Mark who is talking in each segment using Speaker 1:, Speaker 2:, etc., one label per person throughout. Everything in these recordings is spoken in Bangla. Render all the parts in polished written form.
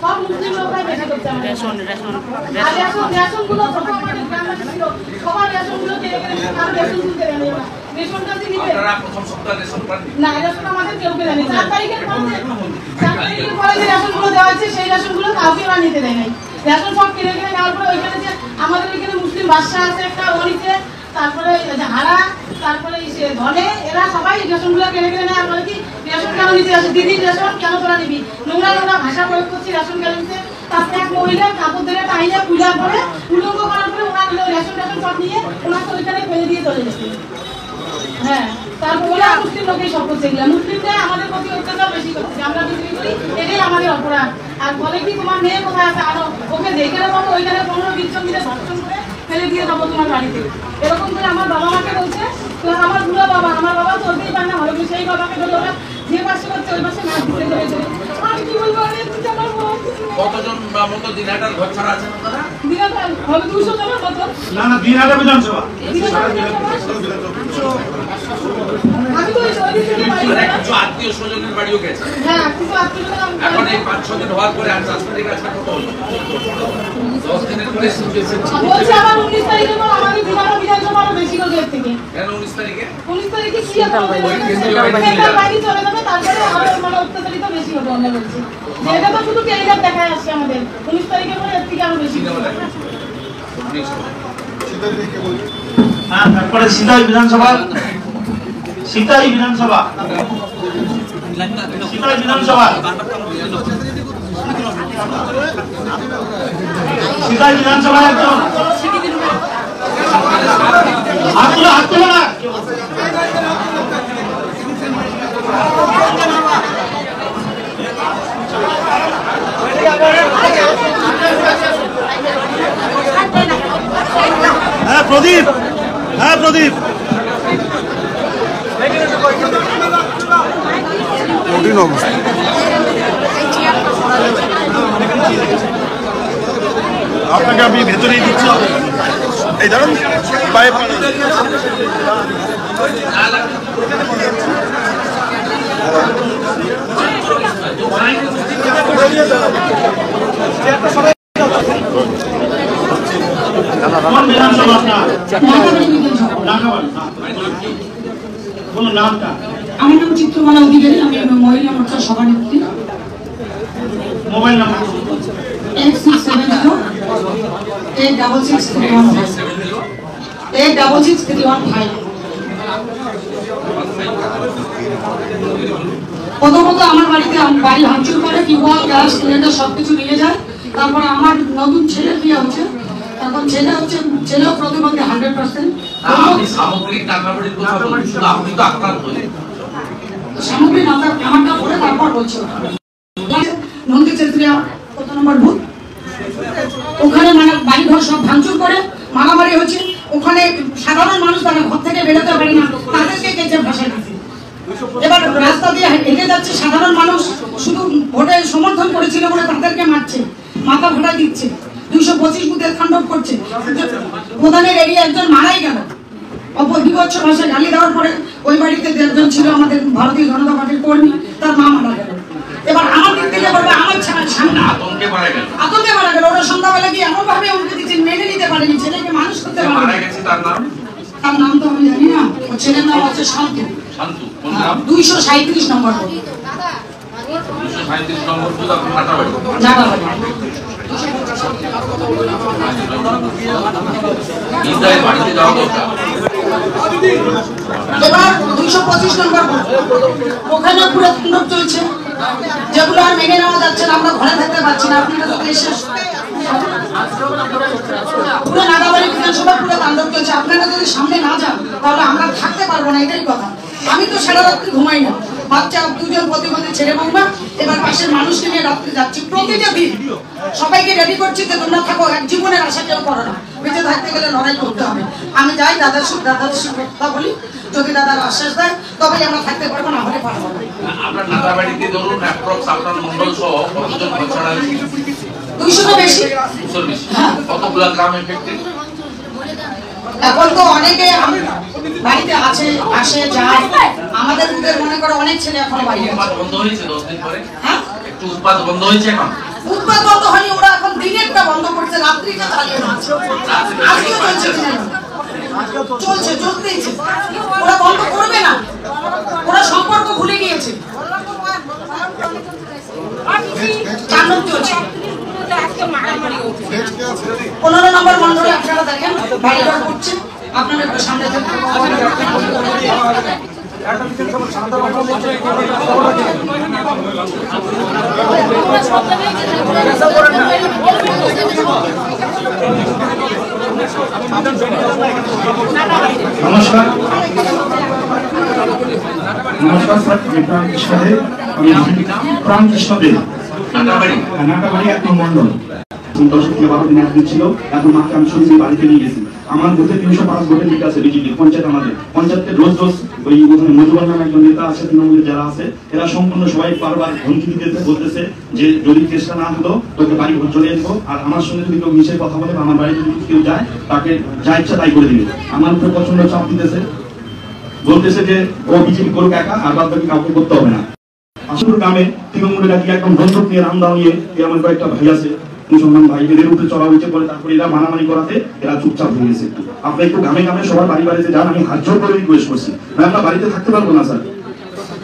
Speaker 1: সব মুসলিম লোকরাই বেশি করছে আমাদের রেশন রেশনগুলো সবার রেশনগুলো কেড়ে কেড়ে আর রেশন তুলতে দেয় না। রেশনটা দিতে প্রথম সপ্তাহে রেশন পান না, রেশন আমাদের কেউ পেয়ে দেয়নি। 4 তারিখের পরে যে রেশনগুলো দেওয়া হচ্ছে সেই রেশনগুলো কাউকে ওরা নিতে দেয় নাই। রেশন সব কিনে কিনে নেওয়ার পরে ওইখানে যে আমাদের ওইখানে মুসলিম বাদশা আছে একটা, ওইতে তারপরে হারা, তারপরে ধনে, এরা সবাই রেশনগুলো কিনে কিনে নেয়। আর বলে কি রেশন কেন নিতে আসে, দিদির রেশন কেন তোরা নিবি, নোংরা নোংরা ভাষা প্রয়োগ করছি রেশন কেন নিতে। তারপরে এক মহিলা কাপড় ধরে টাইনে পূজার পরে উলঙ্গ করার পরে ওনার রেশন টেশন সব নিয়ে ওনাকে ওইখানে ফেলে দিয়ে চলে গেছে। হ্যাঁ, তারপর ওরা মুসলিম লোকেই সব করছে এগুলো। মুসলিমরা আমাদের প্রতি অত্যাচার বেশি করছে, আমরা বিক্রি করি, এটাই আমাদের অপরাধ। আর বলে কি তোমার মেয়ে কোথায় আছে, আরো ওকে যেখানে পাবো ওইখানে 15-20 জন মিলে ধর্ষণ করে ফেলে দিয়ে যাবো তোমার বাড়িতে, এরকম করে আমার বাবা মাকে বলছে। তো আমার বুড়ো বাবা, আমার বাবা চলতেই পারে না, হয়তো সেই বাবাকে বলে ওরা যে পাশে করছে ওই পাশে নাচ দিতে চলেছে। আমি কি বলবো,
Speaker 2: কতজন মতো দিনহাটার ঘর ছাড়া আছেন আপনারা?
Speaker 1: দিনহাটার হবে 200 জনের মতো।
Speaker 3: না না, দিনহাটা বিধানসভা।
Speaker 1: আমি তো ওই দিকে বাড়ি
Speaker 2: মানে কিছু আত্মীয় স্বজনের বাড়িও গেছে।
Speaker 1: হ্যাঁ, কিছু আত্মীয় স্বজন
Speaker 2: এখন এই 5-6 দিন হওয়ার পরে আজ তারিখ আছে কত হলো? 10 দিনের পরে
Speaker 1: বলছে আবার 19 তারিখে তো আমাদের দিনহাটা বিধানসভা আরো বেশি করে এর থেকে।
Speaker 2: কেন 19 তারিখে?
Speaker 1: 19 তারিখে কি হবে? বাইরে চলে যাবে, তারপরে আরো মানে অত্যাচারিত বেশি হবে আমরা বলছি। এটা তো শুধু টেলিগ্রাম দেখায় আসছে আমাদের। 19 তারিখে পরে এর থেকে আরো বেশি হবে।
Speaker 3: হ্যাঁ, তারপরে সিতাই বিধানসভা, সিতাই বিধানসভা, সিতাই বিধানসভা, সিতাই বিধানসভা একজন হাত তুলো না। হ্যাঁ প্রদীপ, হ্যাঁ প্রদীপ, কঠিন অবস্থা। আপনাকে আমি ভেতরেই দিচ্ছি, এই ধরুন পায়ে
Speaker 4: আমার নাম চিত্রমালা অধিকারী, আমি মহিলা মোর্চার সভানেত্রী।
Speaker 3: Mobile number
Speaker 4: 8670-866-315। প্রথমত আমার বাড়িতে বাড়ি ভাঙচুর করে, টিউবওয়েল, গ্যাস, সিলিন্ডার সবকিছু নিয়ে যায়। তারপরে আমার নতুন ছেলে বিয়ে হচ্ছে, এখন ছেলে হচ্ছে, ছেলেও প্রতিবন্ধী 100%।
Speaker 2: সামগ্রিক টাকাবাড়ির কথা বলছেন, আপনি তো আক্রান্ত হলেন।
Speaker 4: সামগ্রিক আমারটা পরে তারপর বলছি। নন্দী চেত্রিয়া কত নম্বর বুথ, ওখানে মানে বাড়ি ঘর সব ভাঙচুর করে মারামারি হচ্ছে। ওখানে সাধারণ মানুষ তারা ঘর থেকে বেরোতে পারে না, তাদেরকে কেচে ভাষা দিচ্ছে। এবার রাস্তা দিয়ে হেঁটে যাচ্ছে সাধারণ মানুষ, শুধু ভোটে সমর্থন করেছিল বলে তাদেরকে মারছে, মাথা ভাড়া দিচ্ছে, 225 বুথের তাণ্ডব করছে। প্রধানের এরিয়া একজন মারাই গেল, অপবিভৎস ভাষায় গালি দেওয়ার পরে ওই বাড়িতে একজন ছিল আমাদের ভারতীয় জনতা পার্টির কর্মী, তার মা মারা গেল। এবার আমার দিক থেকে বলবে আমার সামনে আতঙ্কে মারা গেল। ওরা সন্ধ্যাবেলা গিয়ে এমন ভাবে উঠে দিচ্ছেন, মেনে নিতে পারেনি, ছেলেকে মানুষ করতে পারেনি। তার নাম তো আমি জানি না, ওর ছেলের নাম হচ্ছে শান্তু, 237 নম্বর। এবার 225 নম্বর ওখানে পুরো তাণ্ডব চলছে, যেগুলো আর মেনে নেওয়া যাচ্ছে না। আমরা ঘরে থাকতে পারছি না, আপনারা তো এসে পুরো নাগাবাড়ি বিধানসভা পুরো তাণ্ডব চলছে। আপনারা যদি সামনে না যান তাহলে আমরা থাকতে পারবো না, এটাই কথা। আমি তো সারা রাত্রি ঘুমাই না, বাচ্চা 2 জন প্রতিবন্ধী ছেলে বৌমা, এবার পাশের মানুষকে নিয়ে রাত্রে যাচ্ছি। প্রতিটা দিন সবাইকে রেডি করছি যে তোমরা থাকো, এক জীবনের আশা কেউ করো না, বেঁচে থাকতে গেলে লড়াই করতে হবে। আমি যাই দাদার সঙ্গে কথা বলি, যদি দাদার আশ্বাস দেয় তবেই আমরা থাকতে পারবো, না হলে পারবো না।
Speaker 2: আপনার নাগাবাড়িতে ধরুন অ্যাপ্রক্স আপনার মন্ডল সহ কতজন ঘর ছাড়া আছে?
Speaker 4: 200 বেশি।
Speaker 2: কতগুলো গ্রাম এফেক্টেড?
Speaker 4: এখন তো অনেকে বাড়িতে আছে, আসে যায়। আমাদের মনে করো অনেক ছেলে এখন বাইরে
Speaker 2: বন্ধ হয়েছে 10 দিন পরে।
Speaker 4: হ্যাঁ,
Speaker 2: একটু উৎপাদ বন্ধ হয়েছে এখন।
Speaker 4: উৎপাদ বন্ধ হয়নি, ওরা এখন দিনেরটা বন্ধ করছে, রাত্রিটা চালিয়ে যাচ্ছে। আজকেও চলছে কিনা? চলছে, চলতেইছে। ওরা বন্ধ করবে না, ওরা সম্পর্ক ভুলে গিয়েছে। 4 চলছে। 15 নম্বর মন্ডলে আপনারা দেখেন বাড়িঘর করছে, আপনারা একটু সামনে থাকুন।
Speaker 5: নমস্কার, নমস্কার স্যার। আমি প্রাণ কৃষ্ণদেব, নাটাবাড়ি 1 নম্বর মন্ডল। 10 থেকে 12 দিন একদিন ছিল, এখন মাকে আমি সঙ্গে বাড়িতে নিয়ে গেছি। আমার বুথে 305 ভোটের লিড আছে বিজেপি পঞ্চায়েত। আমাদের পঞ্চায়েতে রোজ রোজ ওই ওখানে মজুবান নামে একজন নেতা আছে, তৃণমূলের যারা আছে, এরা সম্পূর্ণ সবাই বারবার হুমকি দিতেছে, বলতেছে যে যদি চেষ্টা না হলো তোকে বাড়ি ঘর চলে আসবো, আর আমার সঙ্গে যদি কেউ মিশে কথা বলে, আমার বাড়িতে যদি কেউ যায় তাকে যা ইচ্ছা তাই করে দিবে। আমার উপরে প্রচন্ড চাপ দিতেছে, বলতেছে যে ও বিজেপি করুক একা, আর বাদ বাকি কাউকে করতে হবে না। আসলে গ্রামে তৃণমূলের ডাকি একদম বন্দুক নিয়ে রামদাও নিয়ে আমার কয়েকটা ভাই আছে, মুসলমান ভাই, এদের উপরে চড়া হয়েছে বলে তারপরে এরা মারামারি করাতে এরা চুপচাপ হয়ে গেছে। আপনি একটু গ্রামে গ্রামে সবার বাড়ি বাড়িতে যান, আমি হাত জোর করে রিকোয়েস্ট করছি। আমরা বাড়িতে থাকতে পারবো না স্যার,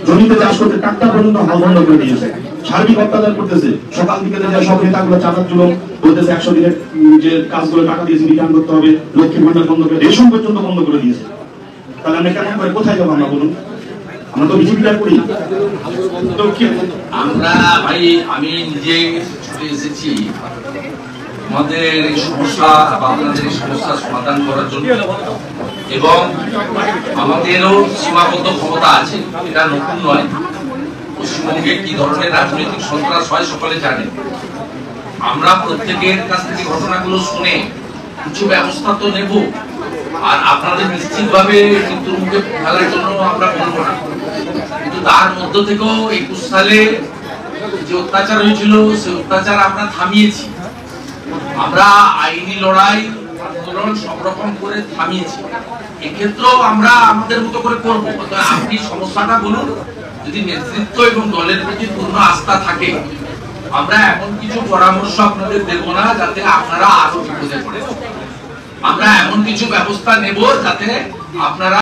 Speaker 5: জমিতে চাষ করতে টাকা পর্যন্ত হাল বন্ধ করে দিয়েছে, সার্বিক অত্যাচার করতেছে। সকাল থেকে সব নেতাগুলো চাঁদার জন্য বলতেছে 100 দিনের যে কাজগুলো টাকা দিয়েছে রিটার্ন করতে হবে, লক্ষ্মীর ভান্ডার বন্ধ করে, রেশন পর্যন্ত বন্ধ করে দিয়েছে। তাহলে আমরা কেমন করে কোথায় যাবো আমরা বলুন? আমরা তো বিজেপিটা করি।
Speaker 2: আমরা ভাই, আমি নিজে ছুটে এসেছি আমাদের এই সমস্যা বা আপনাদের এই সমস্যার সমাধান করার জন্য, এবং আমাদেরও সীমাবদ্ধ ক্ষমতা আছে, এটা নতুন নয়। পশ্চিমবঙ্গে কি ধরনের রাজনৈতিক সন্ত্রাস হয় সকলে জানে। আমরা প্রত্যেকের কাছ থেকে ঘটনাগুলো শুনে কিছু ব্যবস্থা তো নেব, আর আপনাদের নিশ্চিতভাবে মৃত্যুর মুখে ফেলার জন্য আমরা বলবো না। কিন্তু তার মধ্য থেকেও 21 সালে যে অত্যাচার হয়েছিল সে অত্যাচার আমরা থামিয়েছি। আমরা আইনি লড়াই আন্দোলন সব রকম করে থামিয়েছি। এক্ষেত্রেও আমরা আমাদের মতো করে করবো। আপনি সমস্যাটা বলুন, যদি নেতৃত্ব এবং দলের প্রতি পূর্ণ আস্থা থাকে, আমরা এমন কিছু পরামর্শ আপনাদের দেব না যাতে আপনারা আরো বিপদে পড়েন। আমরা এমন কিছু ব্যবস্থা নেব যাতে আপনারা